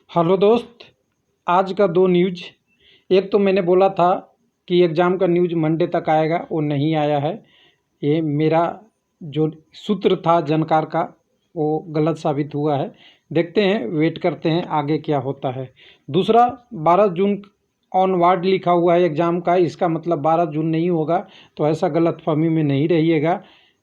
Hello दोस्त, आज का दो न्यूज। एक तो मैंने बोला था कि एग्ज़ाम का न्यूज मंडे तक आएगा, वो नहीं आया है। ये मेरा जो सूत्र था जानकार का वो गलत साबित हुआ है। देखते हैं, वेट करते हैं आगे क्या होता है। दूसरा, 12 जून ऑनवर्ड लिखा हुआ है एग्ज़ाम का, इसका मतलब 12 जून नहीं होगा, तो ऐसा गलतफहमी में नहीं रहिएगा।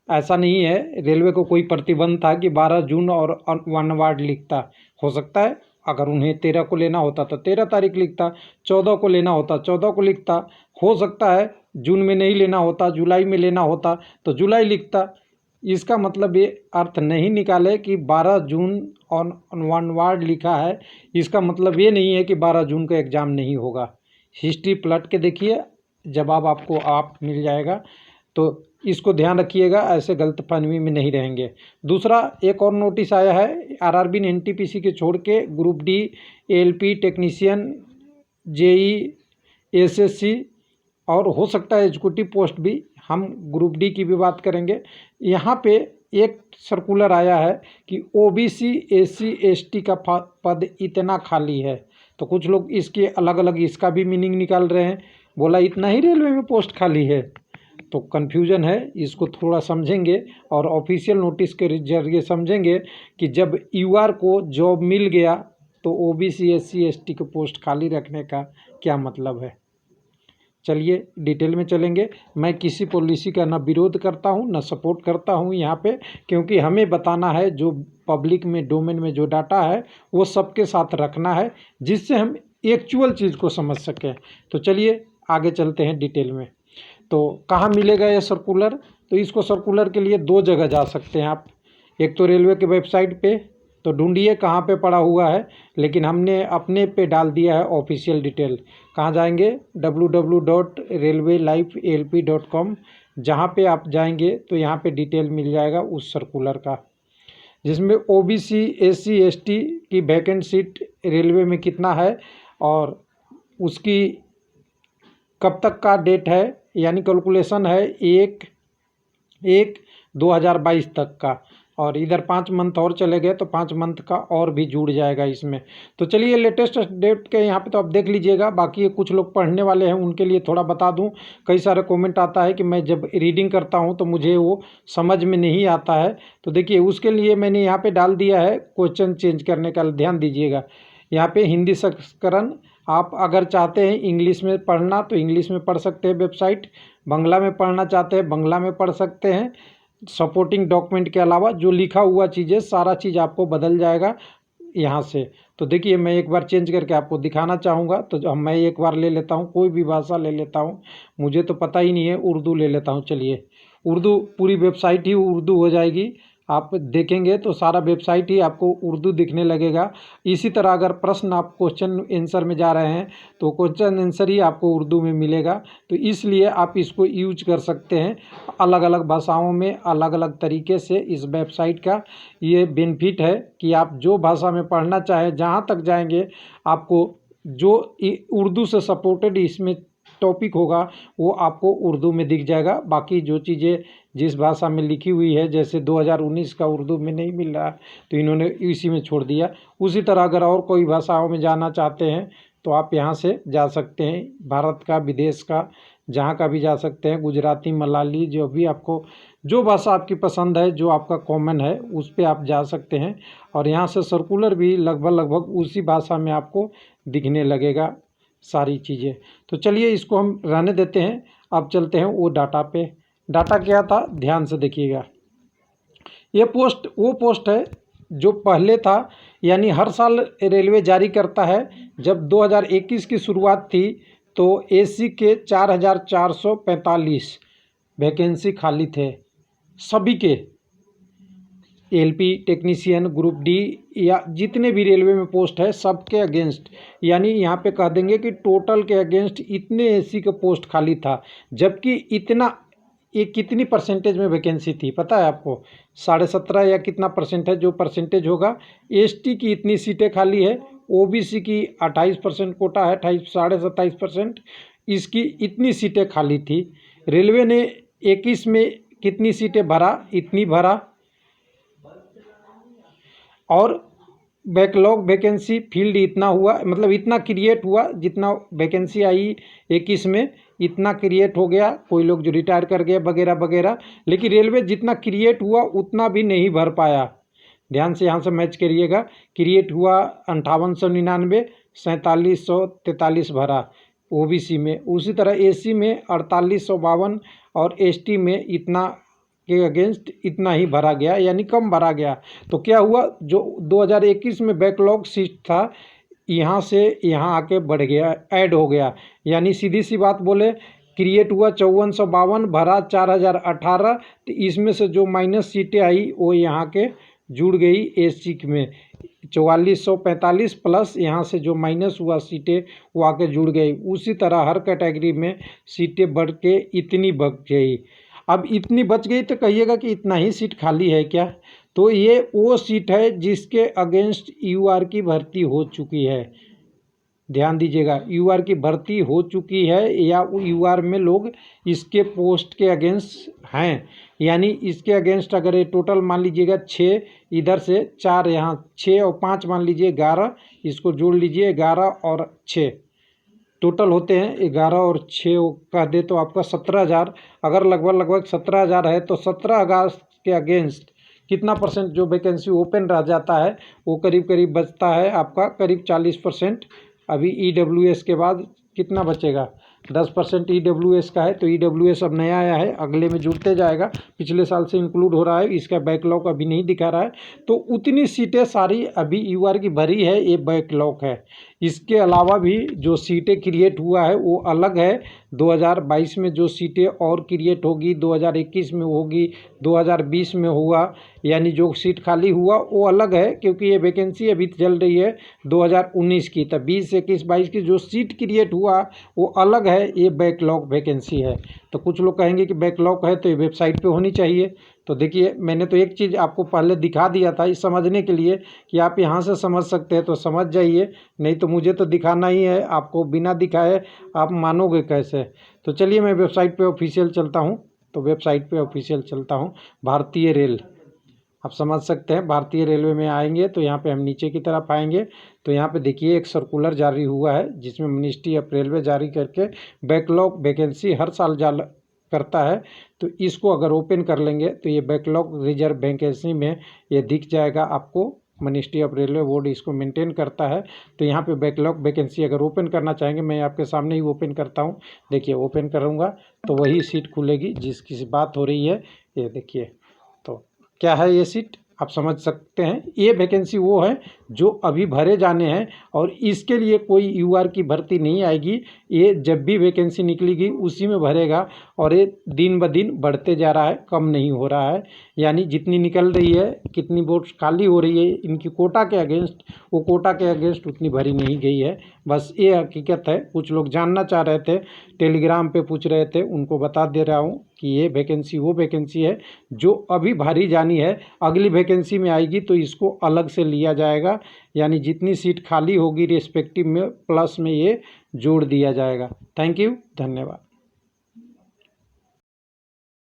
ऐसा नहीं है, रेलवे को कोई प्रतिबंध था कि 12 जून और ऑनवर्ड लिखता। हो सकता है अगर उन्हें 13 को लेना होता तो 13 तारीख लिखता, 14 को लेना होता 14 को लिखता। हो सकता है जून में नहीं लेना होता, जुलाई में लेना होता तो जुलाई लिखता। इसका मतलब ये अर्थ नहीं निकाले कि 12 जून ऑनवर्ड लिखा है, इसका मतलब ये नहीं है कि 12 जून का एग्ज़ाम नहीं होगा। हिस्ट्री पलट के देखिए, जवाब आपको आप मिल जाएगा। तो इसको ध्यान रखिएगा, ऐसे गलतफहमी में नहीं रहेंगे। दूसरा, एक और नोटिस आया है आरआरबी ने एनटीपीसी के छोड़ के group D, ALP technician, JE, SSC और हो सकता है एग्जीक्यूटिव पोस्ट भी। हम ग्रुप डी की भी बात करेंगे। यहाँ पे एक सर्कुलर आया है कि ओबीसी, एससी, एसटी का पद इतना खाली है। तो कुछ लोग इसके अलग अलग इसका भी मीनिंग निकाल रहे हैं, बोला इतना ही रेलवे में पोस्ट खाली है। तो कन्फ्यूजन है, इसको थोड़ा समझेंगे और ऑफिशियल नोटिस के जरिए समझेंगे कि जब यूआर को जॉब मिल गया तो ओबीसी, एससी, एसटी के पोस्ट खाली रखने का क्या मतलब है। चलिए डिटेल में चलेंगे। मैं किसी पॉलिसी का ना विरोध करता हूँ ना सपोर्ट करता हूँ यहाँ पे, क्योंकि हमें बताना है जो पब्लिक में डोमेन में जो डाटा है वो सबके साथ रखना है, जिससे हम एक्चुअल चीज़ को समझ सकें। तो चलिए आगे चलते हैं डिटेल में। तो कहाँ मिलेगा ये सर्कुलर? तो इसको सर्कुलर के लिए दो जगह जा सकते हैं आप। एक तो रेलवे के वेबसाइट पे, तो ढूंढिए कहाँ पे पड़ा हुआ है, लेकिन हमने अपने पे डाल दिया है ऑफिशियल डिटेल। कहाँ जाएंगे? www.railwaylifelp.com। जहाँ पे आप जाएंगे तो यहाँ पे डिटेल मिल जाएगा उस सर्कुलर का, जिसमें ओबीसी, एससी, एसटी की वैकेंट सीट रेलवे में कितना है और उसकी कब तक का डेट है, यानी कैलकुलेशन है 1/1/2022 तक का। और इधर 5 मंथ और चले गए तो 5 मंथ का और भी जुड़ जाएगा इसमें। तो चलिए लेटेस्ट डेट के यहाँ पे तो आप देख लीजिएगा। बाकी ये कुछ लोग पढ़ने वाले हैं उनके लिए थोड़ा बता दूं। कई सारे कमेंट आता है कि मैं जब रीडिंग करता हूँ तो मुझे वो समझ में नहीं आता है। तो देखिए उसके लिए मैंने यहाँ पे डाल दिया है क्वेश्चन चेंज करने का, ध्यान दीजिएगा। यहाँ पे हिंदी संस्करण, आप अगर चाहते हैं इंग्लिश में पढ़ना तो इंग्लिश में पढ़ सकते हैं वेबसाइट, बांग्ला में पढ़ना चाहते हैं बांग्ला में पढ़ सकते हैं। सपोर्टिंग डॉक्यूमेंट के अलावा जो लिखा हुआ चीज़ें, सारा चीज़ आपको बदल जाएगा यहाँ से। तो देखिए मैं एक बार चेंज करके आपको दिखाना चाहूँगा। तो मैं एक बार ले लेता हूँ, कोई भी भाषा ले लेता हूँ, मुझे तो पता ही नहीं है, उर्दू ले लेता हूँ। चलिए उर्दू, पूरी वेबसाइट ही उर्दू हो जाएगी। आप देखेंगे तो सारा वेबसाइट ही आपको उर्दू दिखने लगेगा। इसी तरह अगर प्रश्न आप क्वेश्चन आंसर में जा रहे हैं तो क्वेश्चन आंसर ही आपको उर्दू में मिलेगा। तो इसलिए आप इसको यूज कर सकते हैं अलग अलग भाषाओं में, अलग अलग तरीके से। इस वेबसाइट का ये बेनिफिट है कि आप जो भाषा में पढ़ना चाहें, जहाँ तक जाएंगे आपको जो उर्दू से सपोर्टेड इसमें टॉपिक होगा वो आपको उर्दू में दिख जाएगा। बाकी जो चीज़ें जिस भाषा में लिखी हुई है, जैसे 2019 का उर्दू में नहीं मिल रहा तो इन्होंने इसी में छोड़ दिया। उसी तरह अगर और कोई भाषाओं में जाना चाहते हैं तो आप यहाँ से जा सकते हैं, भारत का, विदेश का, जहाँ का भी जा सकते हैं। गुजराती, मलाली, जो भी आपको जो भाषा आपकी पसंद है, जो आपका कॉमन है, उस पर आप जा सकते हैं। और यहाँ से सर्कुलर भी लगभग उसी भाषा में आपको दिखने लगेगा सारी चीज़ें। तो चलिए इसको हम रहने देते हैं, अब चलते हैं वो डाटा पे। डाटा क्या था ध्यान से देखिएगा। ये पोस्ट वो पोस्ट है जो पहले था, यानी हर साल रेलवे जारी करता है। जब 2021 की शुरुआत थी तो एसी के 4445 वैकेंसी खाली थे, सभी के, एलपी टेक्नीशियन, ग्रुप डी या जितने भी रेलवे में पोस्ट है सबके अगेंस्ट। यानी यहाँ पे कह देंगे कि टोटल के अगेंस्ट इतने एसी का पोस्ट खाली था। जबकि इतना, ये कितनी परसेंटेज में वैकेंसी थी पता है आपको? 17.5 या कितना परसेंट है, जो परसेंटेज होगा। एसटी की इतनी सीटें खाली है, ओबीसी की 28% कोटा है, 27.5%, इसकी इतनी सीटें खाली थी। रेलवे ने 21 में कितनी सीटें भरा? इतनी भरा। और बैकलॉग वैकेंसी फील्ड इतना हुआ, मतलब इतना क्रिएट हुआ, जितना वैकेंसी आई 21 में इतना क्रिएट हो गया, कोई लोग जो रिटायर कर गए वगैरह वगैरह, लेकिन रेलवे जितना क्रिएट हुआ उतना भी नहीं भर पाया। ध्यान से यहाँ से मैच करिएगा, क्रिएट हुआ 5899, 4743 भरा ओबीसी में, उसी तरह एसी में 4852 और एसटी में इतना के अगेंस्ट इतना ही भरा गया, यानी कम भरा गया। तो क्या हुआ, जो 2021 में बैकलॉग सीट था यहाँ से यहाँ आके बढ़ गया, ऐड हो गया, यानी सीधी सी बात बोले क्रिएट हुआ 5452, भरा 4018, तो इसमें से जो माइनस सीटें आई वो यहाँ के जुड़ गई एससी में 4445 प्लस यहाँ से जो माइनस हुआ सीटें वो आके जुड़ गई। उसी तरह हर कैटेगरी में सीटें बढ़ के इतनी बच गई। अब इतनी बच गई तो कहिएगा कि इतना ही सीट खाली है क्या, तो ये वो सीट है जिसके अगेंस्ट यूआर की भर्ती हो चुकी है। ध्यान दीजिएगा, यूआर की भर्ती हो चुकी है या यूआर में लोग इसके पोस्ट के अगेंस्ट हैं, यानी इसके अगेंस्ट अगर ये टोटल मान लीजिएगा 6, इधर से 4, यहाँ 6 और 5 मान लीजिए 11, इसको जोड़ लीजिए 11 और 6 टोटल होते हैं 11 और 6 कह दे तो आपका 17,000, अगर लगभग 17,000 है तो 17,000 के अगेंस्ट कितना परसेंट जो वैकेंसी ओपन रह जाता है वो करीब बचता है आपका करीब 40%। अभी ईडब्ल्यूएस के बाद कितना बचेगा, 10% ईडब्ल्यूएस का है, तो ईडब्ल्यूएस अब नया आया है, अगले में जुड़ते जाएगा, पिछले साल से इंक्लूड हो रहा है, इसका बैकलॉग अभी नहीं दिखा रहा है। तो उतनी सीटें सारी अभी यूआर की भरी है, ये बैकलॉग है। इसके अलावा भी जो सीटें क्रिएट हुआ है वो अलग है। 2022 में जो सीटें और क्रिएट होगी 2021 में होगी, 2020 में हुआ, यानी जो सीट खाली हुआ वो अलग है, क्योंकि ये वैकेंसी अभी चल रही है 2019 की, तब 20, 21, 22 की जो सीट क्रिएट हुआ वो अलग है, ये बैकलॉग वैकेंसी है। तो कुछ लोग कहेंगे कि बैकलॉग है तो ये वेबसाइट पे होनी चाहिए। तो देखिए, मैंने तो एक चीज़ आपको पहले दिखा दिया था इस समझने के लिए कि आप यहाँ से समझ सकते हैं तो समझ जाइए, नहीं तो मुझे तो दिखाना ही है, आपको बिना दिखाए आप मानोगे कैसे। तो चलिए मैं वेबसाइट पे ऑफिशियल चलता हूँ, तो वेबसाइट पे ऑफिशियल चलता हूँ। भारतीय रेल, आप समझ सकते हैं, भारतीय रेलवे में आएंगे तो यहाँ पे हम नीचे की तरफ आएंगे तो यहाँ पे देखिए एक सर्कुलर जारी हुआ है जिसमें मिनिस्ट्री ऑफ रेलवे जारी करके बैकलॉग वैकेंसी हर साल करता है। तो इसको अगर ओपन कर लेंगे तो ये बैकलॉग रिजर्व वैकेंसी में ये दिख जाएगा आपको। मिनिस्ट्री ऑफ रेलवे बोर्ड इसको मेंटेन करता है। तो यहाँ पे बैकलॉग वैकेंसी अगर ओपन करना चाहेंगे, मैं आपके सामने ही ओपन करता हूँ। देखिए ओपन करूँगा तो वही सीट खुलेगी जिसकी बात हो रही है, ये देखिए। तो क्या है ये सीट, आप समझ सकते हैं, ये वैकेंसी वो है जो अभी भरे जाने हैं और इसके लिए कोई यूआर की भर्ती नहीं आएगी। ये जब भी वैकेंसी निकलेगी उसी में भरेगा और ये दिन ब दिन बढ़ते जा रहा है, कम नहीं हो रहा है। यानी जितनी निकल रही है, कितनी वोट खाली हो रही है इनकी कोटा के अगेंस्ट, वो कोटा के अगेंस्ट उतनी भरी नहीं गई है। बस ये हकीकत है। कुछ लोग जानना चाह रहे थे, टेलीग्राम पे पूछ रहे थे, उनको बता दे रहा हूँ कि ये वैकेंसी वो वैकेंसी है जो अभी भरी जानी है। अगली वैकेंसी में आएगी तो इसको अलग से लिया जाएगा, यानी जितनी सीट खाली होगी रेस्पेक्टिव में प्लस में ये जोड़ दिया जाएगा। थैंक यू, धन्यवाद।